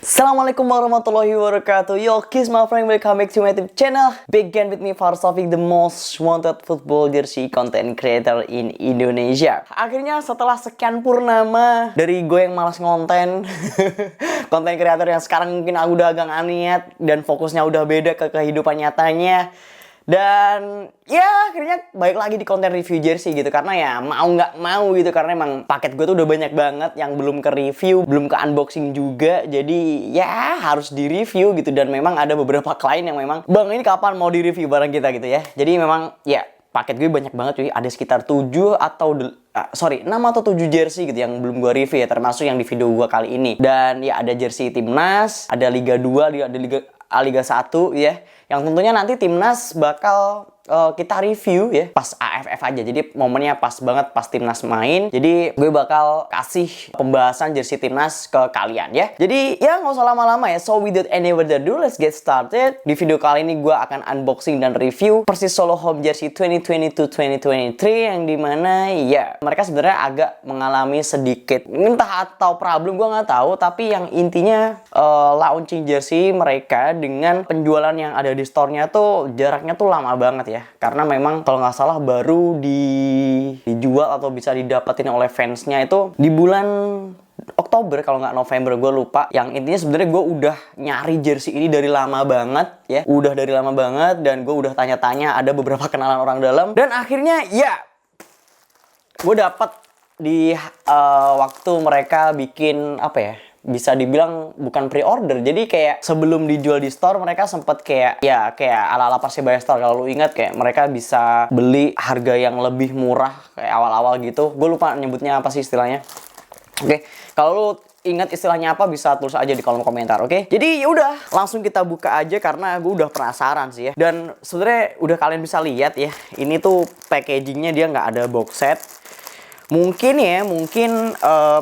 Assalamualaikum warahmatullahi wabarakatuh. Yo, kiss my friend, welcome back to my YouTube channel. Begin with me, Farsofik, the most wanted football jersey content creator in Indonesia. Akhirnya setelah sekian purnama dari gue yang malas ngonten, konten creator yang sekarang mungkin aku udah agak niat dan fokusnya udah beda ke kehidupan nyatanya. Dan ya akhirnya balik lagi di konten review jersey gitu. Karena ya mau nggak mau gitu. Karena emang paket gue tuh udah banyak banget yang belum ke review, belum ke unboxing juga. Jadi ya harus di review gitu. Dan memang ada beberapa klien yang memang, "Bang, ini kapan mau di review barang kita?" gitu ya. Jadi memang ya paket gue banyak banget cuy. Ada sekitar 6 atau 7 jersey gitu yang belum gue review ya. Termasuk yang di video gue kali ini. Dan ya ada jersey Timnas, ada Liga 2, ada Liga 1 ya. Yang tentunya nanti Timnas bakal kita review ya pas AFF aja. Jadi momennya pas banget pas Timnas main. Jadi gue bakal kasih pembahasan jersey Timnas ke kalian ya. Jadi ya nggak usah lama-lama ya. So without any further ado, let's get started. Di video kali ini gue akan unboxing dan review Persis Solo Home Jersey 2022-2023 yang dimana ya mereka sebenarnya agak mengalami sedikit entah atau problem gue nggak tahu. Tapi yang intinya launching jersey mereka dengan penjualan yang ada di store-nya tuh jaraknya tuh lama banget ya. Karena memang kalau nggak salah baru dijual atau bisa didapetin oleh fansnya itu di bulan Oktober kalau nggak November, gue lupa. Yang intinya sebenarnya gue udah nyari jersey ini dari lama banget ya. Udah dari lama banget dan gue udah tanya-tanya, ada beberapa kenalan orang dalam. Dan akhirnya ya gue dapat di waktu mereka bikin apa ya, bisa dibilang bukan pre-order. Jadi kayak sebelum dijual di store mereka sempet kayak ala-ala Persibaya Store. Kalau lu ingat kayak mereka bisa beli harga yang lebih murah kayak awal-awal gitu. Gue lupa nyebutnya apa sih istilahnya. Oke, kalau lu ingat istilahnya apa bisa tulis aja di kolom komentar, oke? Jadi yaudah, langsung kita buka aja karena gue udah penasaran sih ya. Dan sebenarnya udah kalian bisa lihat ya, ini tuh packagingnya dia nggak ada box set. Mungkin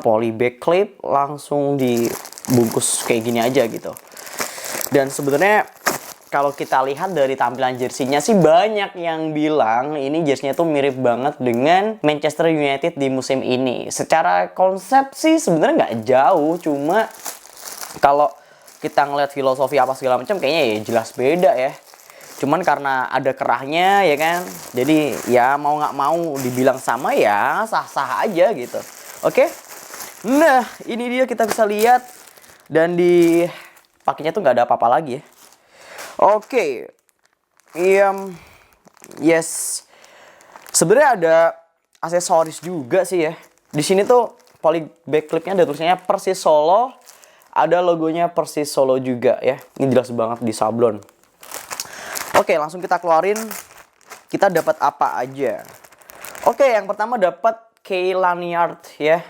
polybag clip langsung dibungkus kayak gini aja gitu. Dan sebenarnya kalau kita lihat dari tampilan jersinya sih banyak yang bilang ini jersinya tuh mirip banget dengan Manchester United di musim ini. Secara konsep sih sebenarnya nggak jauh, cuma kalau kita ngeliat filosofi apa segala macam kayaknya ya jelas beda ya. Cuman karena ada kerahnya ya kan, jadi ya mau nggak mau dibilang sama ya sah-sah aja gitu. Oke, nah ini dia kita bisa lihat. Dan di paketnya tuh nggak ada apa-apa lagi ya. Oke, yes. Sebenarnya ada aksesoris juga sih ya. Di sini tuh polybag clipnya ada tulisannya Persis Solo, ada logonya Persis Solo juga ya. Ini jelas banget di sablon. Oke, langsung kita keluarin. Kita dapat apa aja? Oke, yang pertama dapat Key Lanyard ya.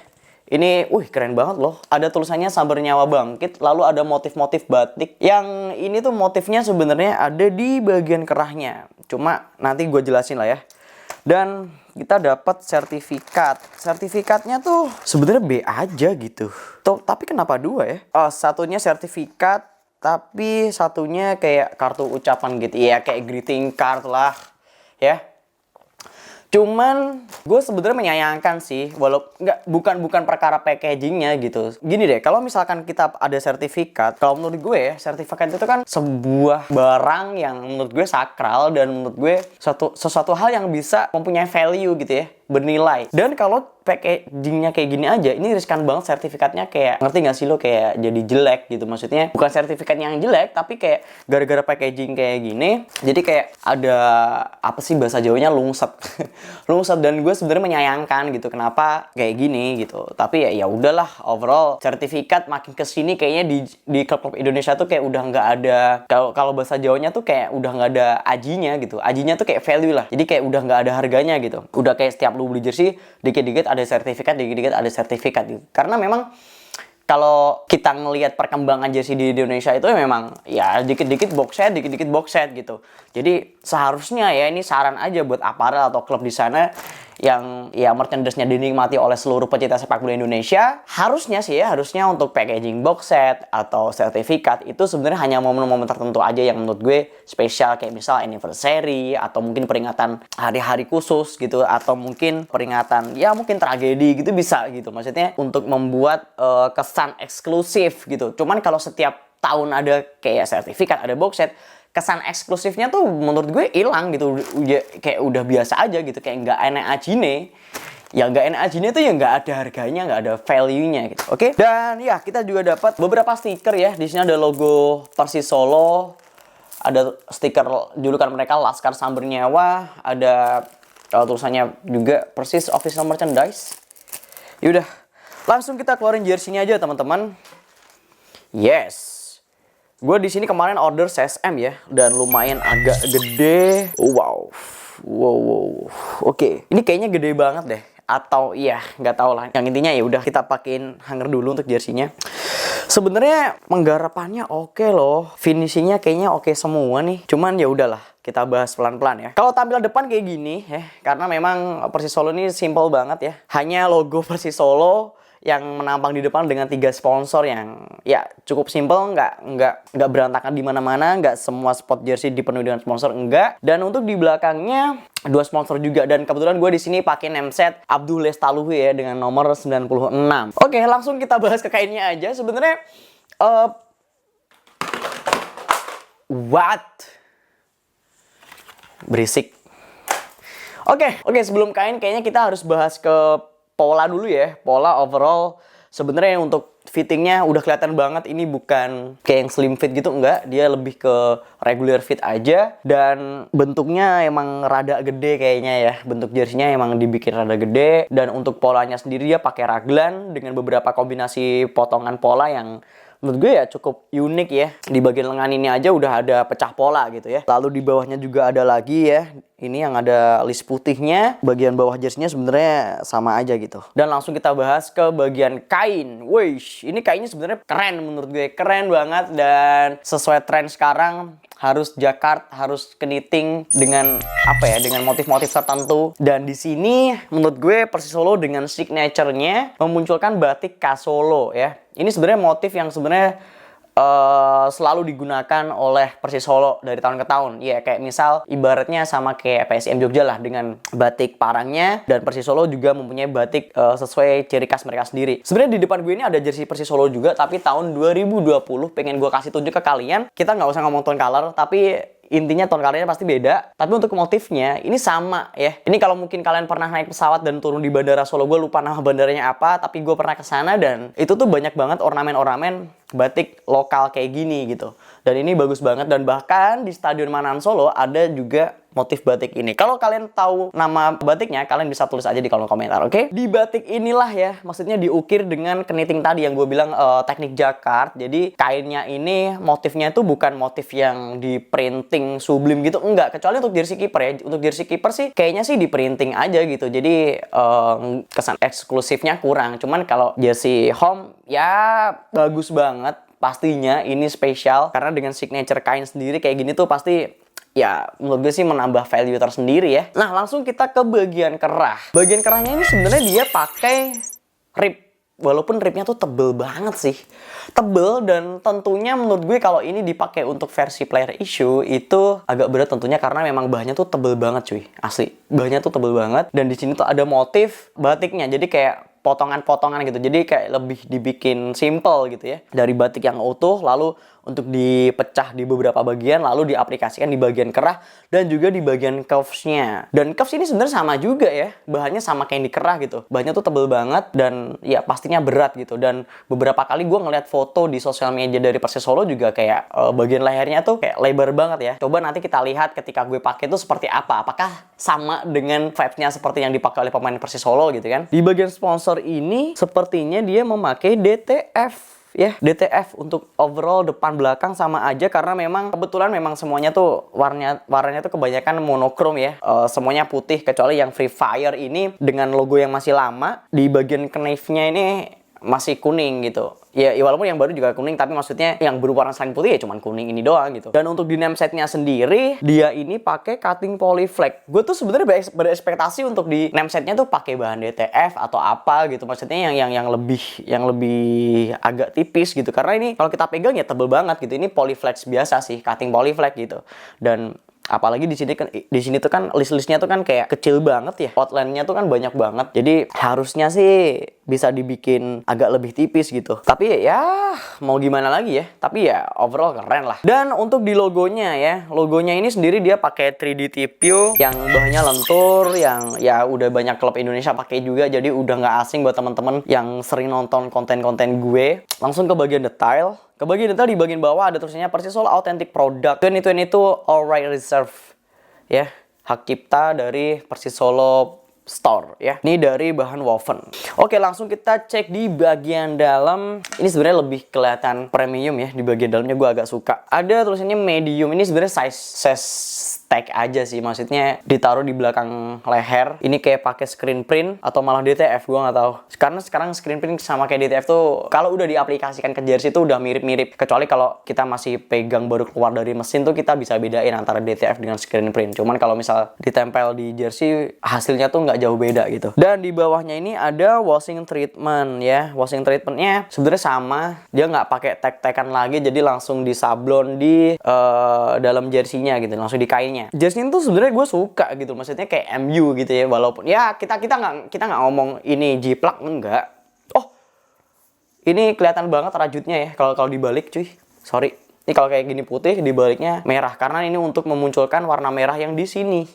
Ini, keren banget loh. Ada tulisannya Sabar Nyawa Bangkit. Lalu ada motif-motif batik. Yang ini tuh motifnya sebenarnya ada di bagian kerahnya. Cuma nanti gue jelasin lah ya. Dan kita dapat sertifikat. Sertifikatnya tuh sebenarnya B aja gitu. Tuh, tapi kenapa 2 ya? Satunya sertifikat. Tapi satunya kayak kartu ucapan gitu. Ya kayak greeting card lah ya. Cuman gue sebenarnya menyayangkan sih, bukan perkara packagingnya gitu. Gini deh, kalau misalkan kita ada sertifikat, kalau menurut gue ya, sertifikat itu kan sebuah barang yang menurut gue sakral dan menurut gue sesuatu hal yang bisa mempunyai value gitu ya, bernilai. Dan kalau packagingnya kayak gini aja, ini riskan banget sertifikatnya, kayak ngerti gak sih lo, kayak jadi jelek gitu. Maksudnya bukan sertifikat yang jelek, tapi kayak gara-gara packaging kayak gini, jadi kayak ada apa sih bahasa Jawanya, lungset. Lungset. Dan gue sebenarnya menyayangkan gitu kenapa kayak gini gitu. Tapi ya udahlah, overall sertifikat makin kesini kayaknya di klub-klub Indonesia tuh kayak udah nggak ada, kalau bahasa Jawanya tuh kayak udah nggak ada ajinya gitu. Ajinya tuh kayak value lah. Jadi kayak udah nggak ada harganya gitu. Udah kayak setiap lu beli jersey dikit-dikit ada sertifikat, dikit-dikit ada sertifikat gitu. Karena memang kalau kita ngelihat perkembangan jersey di Indonesia itu memang ya dikit-dikit box set gitu. Jadi seharusnya ya, ini saran aja buat aparel atau klub di sana, yang ya merchandise-nya dinikmati oleh seluruh pecinta sepak bola Indonesia. Harusnya sih ya, harusnya untuk packaging box set atau sertifikat itu sebenarnya hanya momen-momen tertentu aja yang menurut gue spesial, kayak misal anniversary atau mungkin peringatan hari-hari khusus gitu, atau mungkin peringatan ya mungkin tragedi gitu bisa gitu. Maksudnya untuk membuat kesan eksklusif gitu. Cuman kalau setiap tahun ada kayak sertifikat, ada box set, kesan eksklusifnya tuh menurut gue hilang gitu. Kayak udah biasa aja gitu, kayak nggak enak ajine. Ya nggak enak ajine tuh ya nggak ada harganya, nggak ada value-nya gitu. Oke? Dan ya kita juga dapat beberapa stiker ya. Di sini ada logo Persis Solo, ada stiker julukan mereka Laskar Samber Nyawa, ada tulisannya juga Persis Official Merchandise. Yaudah, langsung kita keluarin jersey-nya aja teman-teman. Yes. Gue di sini kemarin order size M ya, dan lumayan agak gede. Wow. Oke. Ini kayaknya gede banget deh. Atau iya, nggak tahu lah. Yang intinya ya udah kita pakein hanger dulu untuk jersey-nya. Sebenarnya penggarapannya oke loh. Finishingnya kayaknya oke semua nih. Cuman ya udahlah, kita bahas pelan-pelan ya. Kalau tampilan depan kayak gini ya, karena memang Persis Solo ini simple banget ya. Hanya logo Persis Solo yang menampang di depan dengan 3 sponsor yang ya cukup simple, nggak berantakan di mana-mana, nggak semua spot jersey dipenuhi dengan sponsor, enggak. Dan untuk di belakangnya 2 sponsor juga, dan kebetulan gue di sini pakai name set Abdul Lestaluhu ya dengan nomor 96. Oke, langsung kita bahas ke kainnya aja. Sebenarnya berisik. Oke, sebelum kain kayaknya kita harus bahas ke pola dulu ya. Pola overall sebenarnya untuk fittingnya udah kelihatan banget ini bukan kayak yang slim fit gitu, enggak. Dia lebih ke regular fit aja, dan bentuknya emang rada gede kayaknya ya. Bentuk jersey-nya emang dibikin rada gede, dan untuk polanya sendiri dia pakai raglan dengan beberapa kombinasi potongan pola yang menurut gue ya cukup unik ya. Di bagian lengan ini aja udah ada pecah pola gitu ya. Lalu di bawahnya juga ada lagi ya. Ini yang ada list putihnya. Bagian bawah jersey-nya sebenarnya sama aja gitu. Dan langsung kita bahas ke bagian kain. Wish, ini kainnya sebenarnya keren menurut gue. Keren banget, dan sesuai tren sekarang harus jacquard, harus keniting dengan apa ya, dengan motif-motif tertentu. Dan di sini menurut gue Persis Solo dengan signature-nya memunculkan batik khas Solo ya. Ini sebenarnya motif yang sebenarnya selalu digunakan oleh Persis Solo dari tahun ke tahun. Ya kayak misal ibaratnya sama kayak PSM Jogja lah dengan batik parangnya, dan Persis Solo juga mempunyai batik sesuai ciri khas mereka sendiri. Sebenarnya di depan gue ini ada jersey Persis Solo juga, tapi tahun 2020 pengen gue kasih tunjuk ke kalian. Kita nggak usah ngomong tone color, tapi intinya tone colornya pasti beda. Tapi untuk motifnya ini sama ya. Ini kalau mungkin kalian pernah naik pesawat dan turun di Bandara Solo, gue lupa nama bandaranya apa, tapi gue pernah kesana dan itu tuh banyak banget ornamen-ornamen batik lokal kayak gini gitu. Dan ini bagus banget, dan bahkan di Stadion Manahan Solo ada juga motif batik ini. Kalau kalian tahu nama batiknya, kalian bisa tulis aja di kolom komentar, oke? Di batik inilah ya, maksudnya diukir dengan keniting tadi yang gue bilang teknik jacquard. Jadi kainnya ini motifnya itu bukan motif yang di printing sublim gitu, enggak. Kecuali untuk jersey kiper ya. Untuk jersey kiper sih kayaknya sih di printing aja gitu. Jadi kesan eksklusifnya kurang. Cuman kalau jersey home ya bagus banget. Pastinya ini spesial karena dengan signature kain sendiri kayak gini tuh pasti ya menurut gue sih menambah value tersendiri ya. Nah langsung kita ke bagian kerah. Bagian kerahnya ini sebenarnya dia pakai rib. Walaupun ribnya tuh tebel banget sih. Tebel, dan tentunya menurut gue kalau ini dipakai untuk versi player issue itu agak berat tentunya, karena memang bahannya tuh tebel banget cuy. Asli, bahannya tuh tebel banget. Dan di sini tuh ada motif batiknya. Jadi kayak potongan-potongan gitu. Jadi kayak lebih dibikin simple gitu ya. Dari batik yang utuh lalu untuk dipecah di beberapa bagian, lalu diaplikasikan di bagian kerah dan juga di bagian cuffs-nya. Dan cuffs ini sebenarnya sama juga ya. Bahannya sama kayak yang di kerah gitu. Bahannya tuh tebel banget dan ya pastinya berat gitu. Dan beberapa kali gue ngeliat foto di sosial media dari Persis Solo juga kayak bagian lehernya tuh kayak lebar banget ya. Coba nanti kita lihat ketika gue pakai itu seperti apa. Apakah sama dengan vibes-nya seperti yang dipakai oleh pemain Persis Solo gitu kan. Di bagian sponsor ini sepertinya dia memakai DTF. Ya, DTF untuk overall depan belakang sama aja, karena memang kebetulan memang semuanya tuh warnanya tuh kebanyakan monokrom ya. Semuanya putih kecuali yang Free Fire ini dengan logo yang masih lama. Di bagian knife-nya ini masih kuning gitu. Ya, walaupun yang baru juga kuning, tapi maksudnya yang berwarna selain putih ya cuman kuning ini doang gitu. Dan untuk di namesetnya sendiri, dia ini pakai cutting polyflex. Gue tuh sebenarnya berekspektasi untuk di namesetnya tuh pakai bahan DTF atau apa gitu. Maksudnya yang lebih agak tipis gitu. Karena ini kalau kita pegang ya tebel banget gitu. Ini polyflex biasa sih, cutting polyflex gitu. Dan apalagi di sini tuh kan list-listnya tuh kan kayak kecil banget ya, outline-nya tuh kan banyak banget, jadi harusnya sih bisa dibikin agak lebih tipis gitu. Tapi ya mau gimana lagi ya, tapi ya overall keren lah. Dan untuk di logonya ya, logonya ini sendiri dia pakai 3D TPU yang bahannya lentur, yang ya udah banyak klub Indonesia pakai juga, jadi udah nggak asing buat teman-teman yang sering nonton konten-konten gue. Langsung ke bagian detail. Ke bagian detail di bagian bawah ada tulisannya Persisolo Authentic Product 2022 All Right Reserve. Ya, hak cipta dari Persisolo Store ya. Ini dari bahan woven. Oke, langsung kita cek di bagian dalam. Ini sebenarnya lebih kelihatan premium ya. Di bagian dalamnya gue agak suka. Ada tulisannya medium. Ini sebenarnya size tag aja sih, maksudnya ditaruh di belakang leher. Ini kayak pakai screen print atau malah DTF, gue nggak tahu. Karena sekarang screen print sama kayak DTF tuh kalau udah diaplikasikan ke jersey tuh udah mirip-mirip. Kecuali kalau kita masih pegang baru keluar dari mesin tuh kita bisa bedain antara DTF dengan screen print. Cuman kalau misal ditempel di jersey hasilnya tuh nggak jauh beda gitu. Dan di bawahnya ini ada washing treatment ya. Washing treatmentnya sebenarnya sama. Dia nggak pakai tag-tagan lagi, jadi langsung disablon di dalam jersey-nya gitu, langsung di kainnya. Jersey itu sebenarnya gue suka gitu, maksudnya kayak MU gitu ya, walaupun ya kita nggak ngomong ini jiplak, enggak. Oh, ini kelihatan banget rajutnya ya kalau dibalik cuy. Sorry, ini kalau kayak gini putih dibaliknya merah karena ini untuk memunculkan warna merah yang di sini.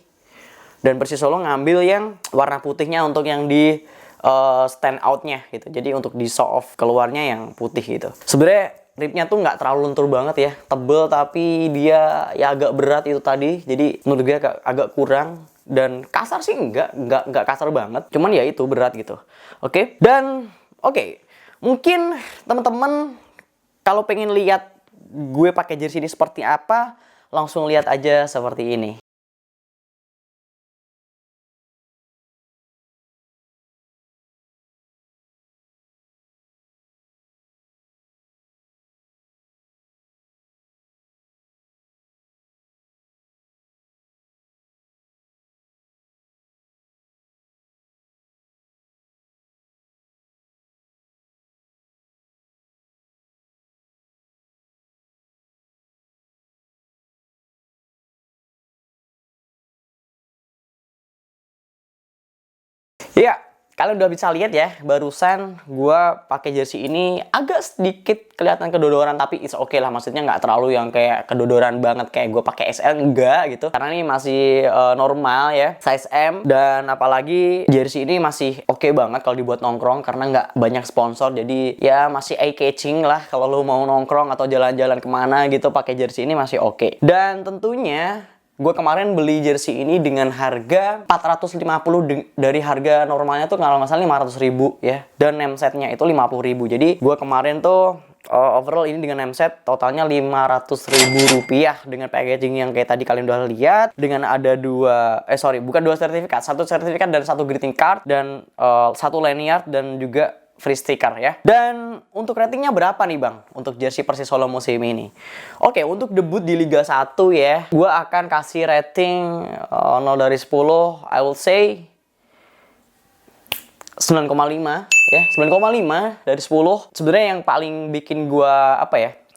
Dan Persisolo ngambil yang warna putihnya untuk yang di stand out-nya gitu. Jadi untuk di show off keluarnya yang putih gitu. Sebenarnya ribnya tuh nggak terlalu lentur banget ya, tebel tapi dia ya agak berat itu tadi. Jadi menurut gue agak kurang. Dan kasar sih nggak kasar banget. Cuman ya itu berat gitu. Oke. Dan oke. Mungkin teman-teman kalau pengen lihat gue pakai jersey ini seperti apa, langsung lihat aja seperti ini. Iya, kalian udah bisa lihat ya, barusan gua pakai jersey ini agak sedikit kelihatan kedodoran, tapi it's okay lah, maksudnya nggak terlalu yang kayak kedodoran banget kayak gue pakai SL, enggak gitu. Karena ini masih normal ya, size M, dan apalagi jersey ini masih oke banget kalau dibuat nongkrong karena nggak banyak sponsor, jadi ya masih eye catching lah kalau lo mau nongkrong atau jalan-jalan kemana gitu pakai jersey ini masih oke. Dan tentunya gue kemarin beli jersey ini dengan harga 450 dari harga normalnya tuh kalau nggak salah 500.000 ya. Dan namesetnya itu 50.000. Jadi gue kemarin tuh overall ini dengan nameset totalnya 500.000 rupiah dengan packaging yang kayak tadi kalian udah lihat. Dengan ada bukan dua sertifikat, satu sertifikat dan satu greeting card dan satu lanyard dan juga free sticker ya. Dan untuk ratingnya berapa nih bang untuk jersey Persisolo musim ini? Oke, untuk debut di Liga 1 ya, gue akan kasih rating 0 dari 10, I will say 9,5 ya, 9,5 dari 10. Sebenarnya yang paling bikin gue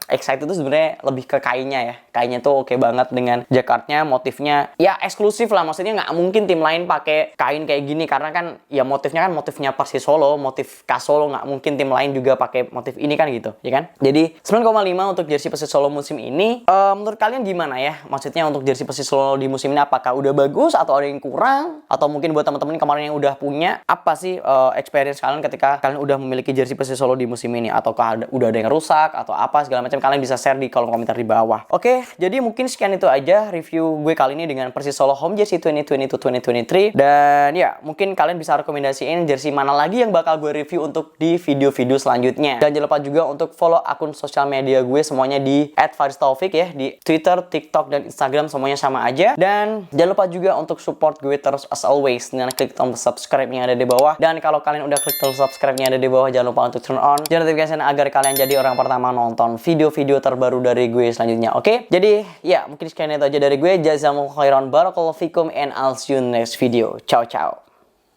excited itu sebenarnya lebih ke kainnya ya. Kainnya tuh oke banget dengan jacquardnya, motifnya ya eksklusif lah, maksudnya nggak mungkin tim lain pakai kain kayak gini karena kan ya motifnya Persisolo, motif Kasolo, nggak mungkin tim lain juga pakai motif ini kan gitu, ya kan? Jadi 9,5 untuk jersey Persisolo musim ini. Menurut kalian gimana ya? Maksudnya untuk jersey Persisolo di musim ini apakah udah bagus atau ada yang kurang? Atau mungkin buat teman-teman kemarin yang udah punya, apa sih experience kalian ketika kalian udah memiliki jersey Persisolo di musim ini? Ataukah udah ada yang rusak atau apa segala macam? macam kalian bisa share di kolom komentar di bawah. Oke, jadi mungkin sekian itu aja review gue kali ini dengan Persis Solo home jersey 2022-2023. Dan ya, mungkin kalian bisa rekomendasiin jersey mana lagi yang bakal gue review untuk di video-video selanjutnya. Dan jangan lupa juga untuk follow akun sosial media gue semuanya di @faristaufik ya, di Twitter, TikTok, dan Instagram semuanya sama aja. Dan jangan lupa juga untuk support gue terus as always dengan klik tombol subscribe yang ada di bawah. Dan kalau kalian udah klik tombol subscribe yang ada di bawah, jangan lupa untuk turn on notification agar kalian jadi orang pertama nonton video-video terbaru dari gue selanjutnya. Oke? Jadi ya, mungkin sekian itu aja dari gue. Jazakumullah khairan, barakallahu fikum, and I'll see you in next video. Ciao ciao.